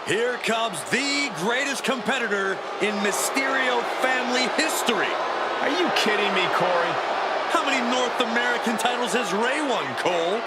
Here comes the greatest competitor in Mysterio family history. Are you kidding me, Corey? How many North American titles has Rey won, Cole?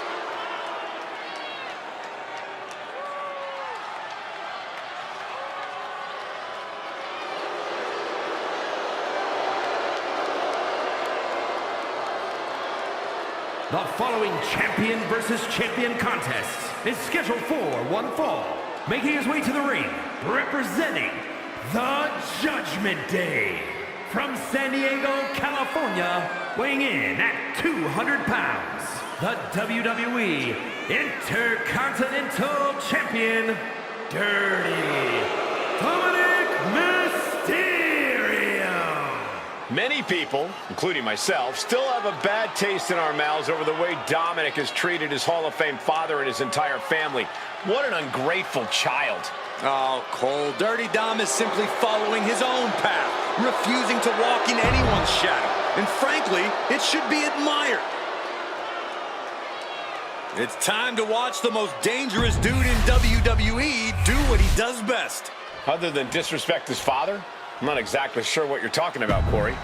The following champion versus champion contest is scheduled for one fall. Making his way to the ring, representing the Judgment Day. From San Diego, California, weighing in at 200 pounds, the WWE Intercontinental Champion, Dirty Dominik Mysterio. Many people, including myself, still have a bad taste in our mouths over the way Dominik has treated his Hall of Fame father and his entire family. What an ungrateful child. Oh, Cole, Dirty Dom is simply following his own path, refusing to walk in anyone's shadow. And frankly, it should be admired. It's time to watch the most dangerous dude in WWE do what he does best. Other than disrespect his father? I'm not exactly sure what you're talking about, Corey.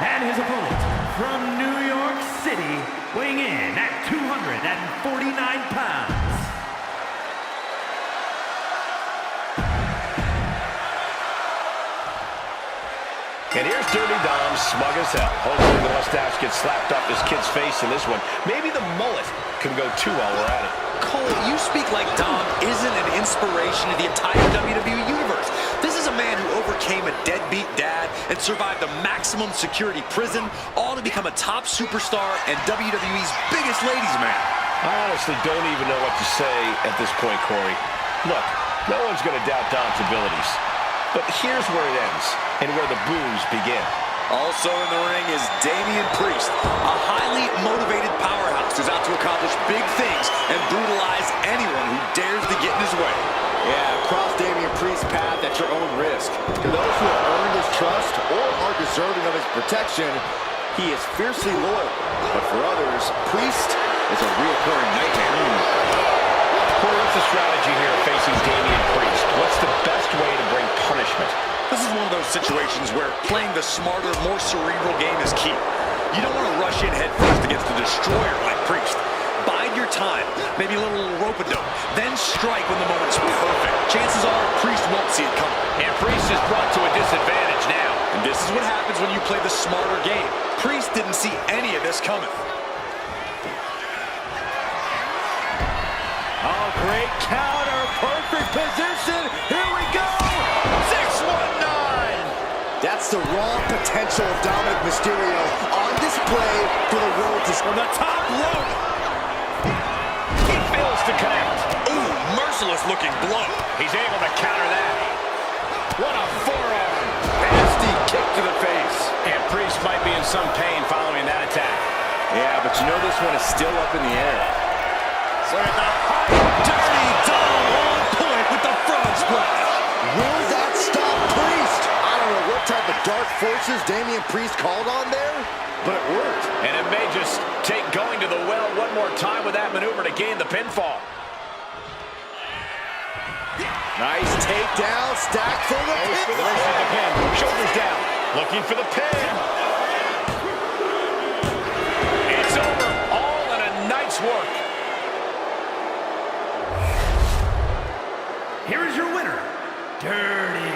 And his opponent from New York City, weighing in at 249 pounds. And here's Dirty Dom, smug as hell. Hopefully the mustache gets slapped off his kid's face in this one. Maybe the mullet can go too while we're at it. Cole, you speak like Dom isn't an inspiration to the entire WWE universe. This is a man who overcame a deadbeat dad and survived a maximum security prison, all to become a top superstar and WWE's biggest ladies' man. I honestly don't even know what to say at this point, Corey. Look, no one's going to doubt Dom's abilities. But here's where it ends and where the boos begin. Also in the ring is Damian Priest, a highly motivated powerhouse who's out to accomplish big things and brutalize anyone who dares to get in his way. Yeah, cross Damian Priest's path at your own risk. To those who have earned his trust or are deserving of his protection, he is fiercely loyal. But for others, Priest is a reoccurring nightmare. Corey, what's the strategy here facing Damian Priest? What's the best way to bring punishment? This is one of those situations where playing the smarter, more cerebral game is key. You don't want to rush in headfirst against a destroyer like Priest. Bide your time, maybe a little rope-a-dope, then strike when the moment's perfect. Chances are Priest won't see it coming. And Priest is brought to a disadvantage now. And this is what happens when you play the smarter game. Priest didn't see any of this coming. Oh, great counter, perfect position. Here we go. 619. That's the raw potential of Dominik Mysterio on display for the world to see. From the top rope. He fails to connect. Ooh, merciless looking blow. He's able to counter that. What a forearm. Nasty kick to the face. And Priest might be in some pain following that attack. Yeah, but you know this one is still up in the air. Look at the height. Dirty Dom on point with the frog splash. Will that stop Priest? I don't know what type of dark forces Damian Priest called on there, but it worked. And it may just take going to the well one more time with that maneuver to gain the pinfall. Nice takedown, stacked for the pin. Racing the pin, shoulders down, looking for the pin. It's over, all in a night's work. Here is your winner, Dirty.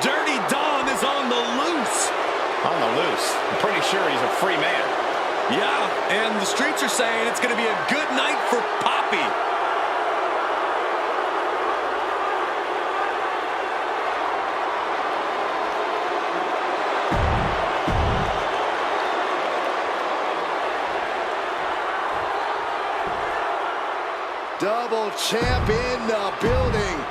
Dirty Dom is on the loose. On the loose. I'm pretty sure he's a free man. Yeah, and the streets are saying it's going to be a good night for Poppy. Double champ in the building.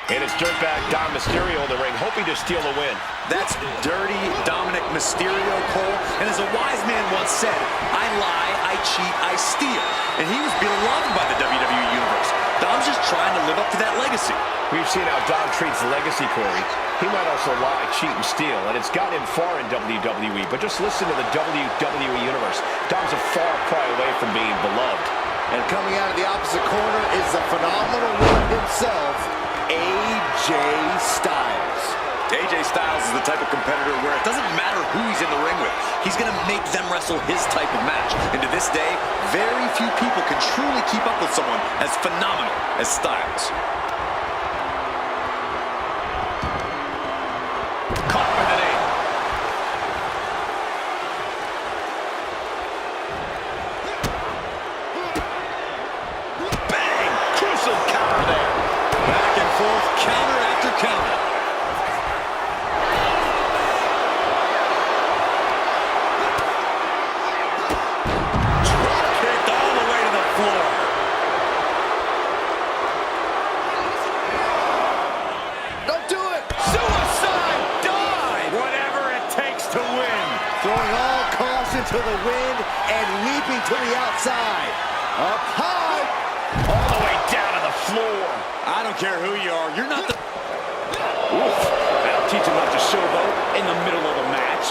And it's dirtbag Dom Mysterio in the ring, hoping to steal a win. That's dirty Dominik Mysterio, Cole. And as a wise man once said, I lie, I cheat, I steal. And he was beloved by the WWE Universe. Dom's just trying to live up to that legacy. We've seen how Dom treats legacy, Corey. He might also lie, cheat, and steal, and it's gotten him far in WWE. But just listen to the WWE Universe. Dom's a far cry away from being beloved. And coming out of the opposite corner is the phenomenal one himself, AJ Styles. AJ Styles is the type of competitor where it doesn't matter who he's in the ring with. He's going to make them wrestle his type of match. And to this day, very few people can truly keep up with someone as phenomenal as Styles. Caught by the knee. Bang! Crucial counter there. Back and forth, counter after counter. Drop kicked all the way to the floor. Don't do it! Suicide dive! Whatever it takes to win. Throwing all caution to the wind and leaping to the outside. Up high. All the way down to the floor. I don't care who you are. You're not the... Oof. That'll teach him not to showboat in the middle of a match.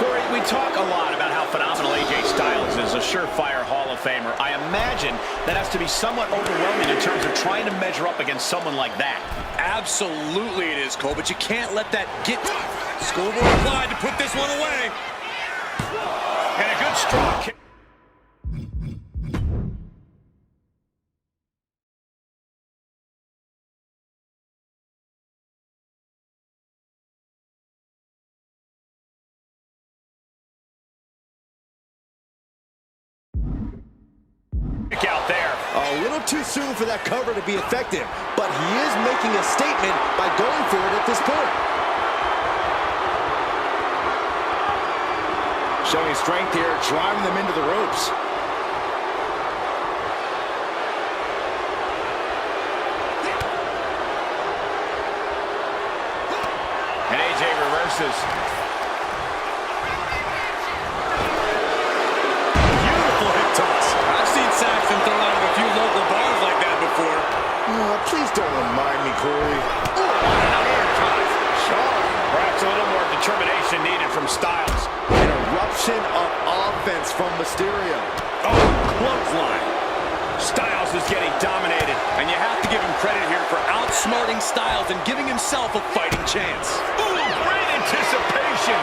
Corey, we talk a lot about how phenomenal AJ Styles is, a surefire Hall of Famer. I imagine that has to be somewhat overwhelming in terms of trying to measure up against someone like that. Absolutely it is, Cole, but you can't let that get... Schoolboy applied to put this one away. And a good strong kick. Out there. A little too soon for that cover to be effective, but he is making a statement by going for it at this point. Showing strength here, driving them into the ropes. And AJ reverses. Beautiful hip toss. I've seen Saxton thrown out of a few local bars like that before. Please don't remind me, Corey. Perhaps a little more determination needed from Styles. An eruption of offense from Mysterio. Oh, clothesline. Styles is getting dominated. And you have to give him credit here for outsmarting Styles and giving himself a fighting chance. Ooh, great anticipation.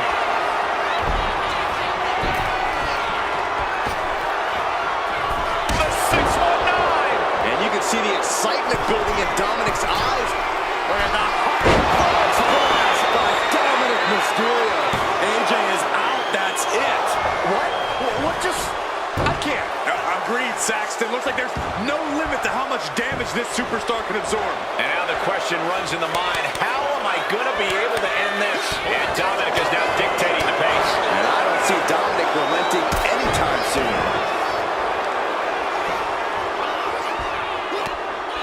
The 619. And you can see the excitement building in Dominik's eyes. And the hard blast by Dominik Mysterio. AJ is out, that's it. What just... I can't. Agreed, Saxton. Looks like there's no limit to how much damage this superstar can absorb. And now the question runs in the mind, how am I going to be able to end this? And Dominik is now dictating the pace. And I don't see Dominik relenting anytime soon.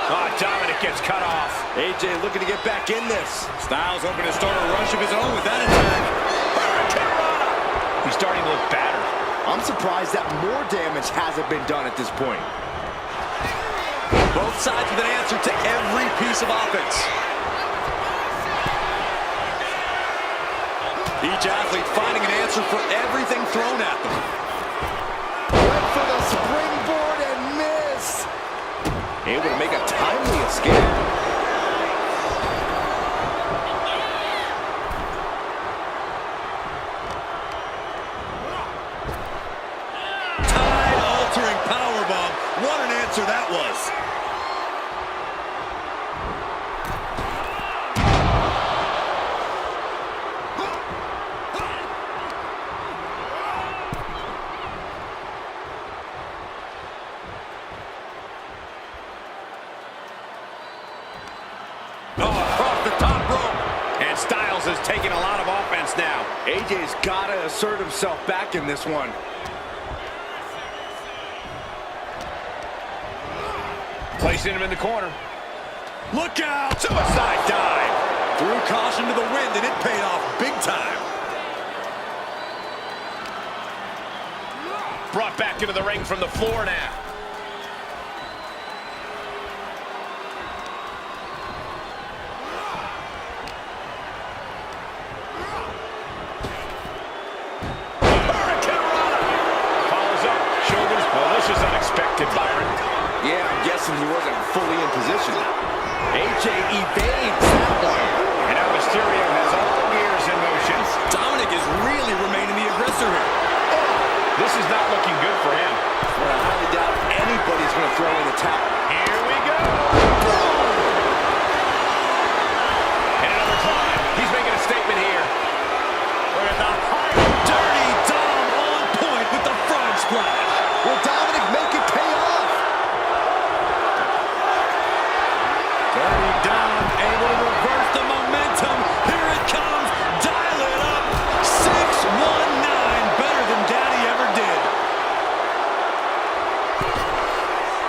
Oh, Dominik gets cut off. AJ looking to get back in this. Styles hoping to start a rush of his own with that attack. He's starting to look battered. I'm surprised that more damage hasn't been done at this point. Both sides with an answer to every piece of offense. Each athlete finding an answer for everything thrown at them. Went for the springboard and missed. Able to make a timely escape. Tide-altering powerbomb What an answer that was. Across the top rope. And Styles is taking a lot of offense now. AJ's got to assert himself back in this one. Placing him in the corner. Look out! Suicide dive. Threw caution to the wind, and it paid off big time. Brought back into the ring from the floor now. Unexpected, Byron. Yeah, I'm guessing he wasn't fully in position. AJ evades that one. And now Mysterio has all gears in motion. Dominik is really remaining the aggressor here. This is not looking good for him. But I highly doubt anybody's going to throw in the towel. Here we go. And another climb. He's making a statement here. Look at the high. Dirty Dom on point with the frog splash. Will Dominik make it pay off? Dirty Dom able to reverse the momentum. Here it comes. Dial it up. 619. Better than Daddy ever did.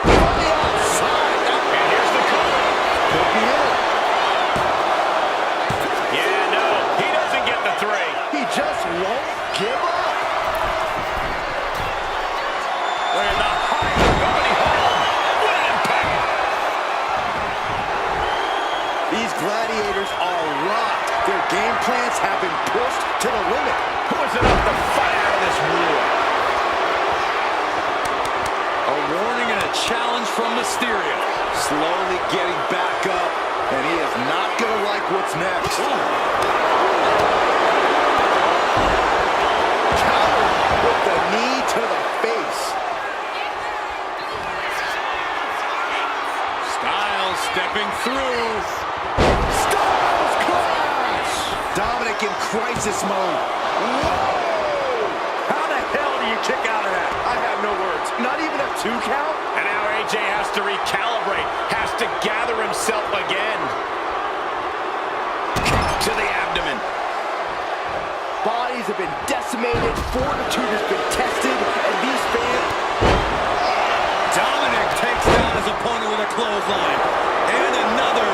On the outside. And here's the cover. Could be it. Yeah, no. He doesn't get the three. He just won't give up. Look at the height. Nobody home. What an impact. These gladiators are rocked. Their game plans have been pushed to the limit. Who is enough to fight out of this war? A warning and a challenge from Mysterio. Slowly getting back up, and he is not going to like what's next. Counter with the knee to the face. Styles stepping through. Styles clash! Dominik in crisis mode. Whoa! How the hell do you kick out of that? I have no words. Not even a 2 count? And now AJ has to recalibrate, has to gather himself again. Kick to the abdomen. Bodies have been decimated, fortitude has been tested, and these fans... Dominik takes down his opponent with a clothesline. And another.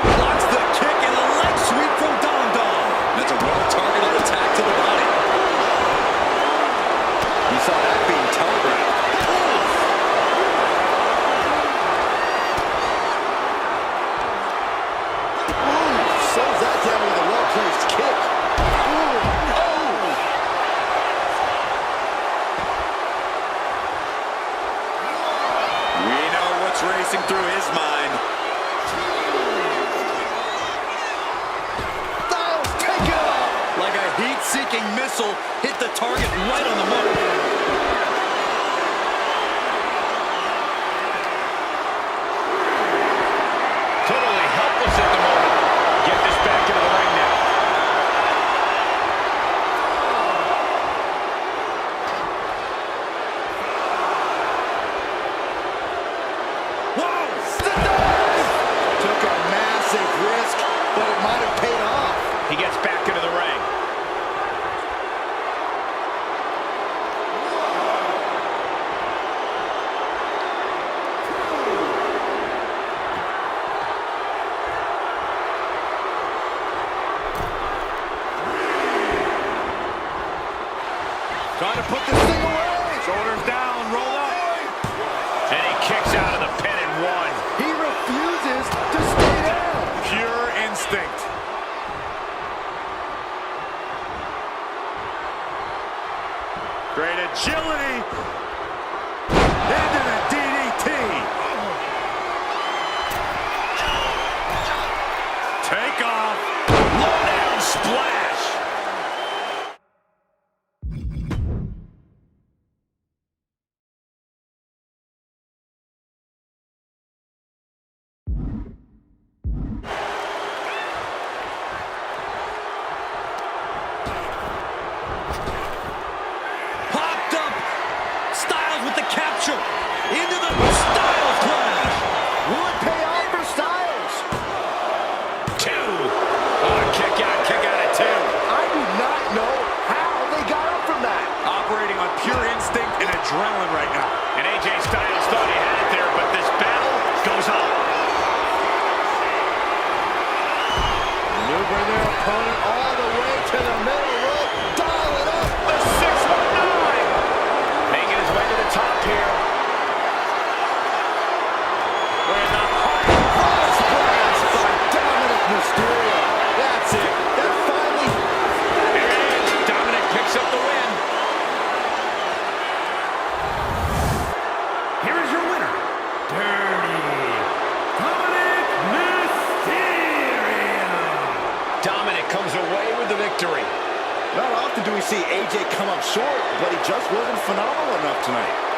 Blocks the kick and a leg sweep from Dom Dom. That's a well-targeted attack to the body. You saw that being telegraphed. Slows that down with a well-placed kick. We know what's racing through his mind. Styles, take it off! Like a heat-seeking missile, hit the target right on the mark. Totally helpless at the moment. Get this back into the ring now. Whoa! Took a massive risk, but it might have paid off. He gets back into the ring. Trying to put this thing away. Shoulders down, roll up. And he kicks out of the pin and one. He refuses to stay down. Pure instinct. Great agility. Into the DDT. Take off. Low down splash. going right now. And AJ Styles thought he had it there, but this battle goes on. Maneuvering their opponent all the way to the middle rope. Dial it up. The 619. Making his way to the top here. Where the Cross blast by Dominik Mysterio. That's it. That finally... There it is. Dominik picks up the win. Here is your winner, Dominik Mysterio. Dominik comes away with the victory. Not often do we see AJ come up short, but he just wasn't phenomenal enough tonight.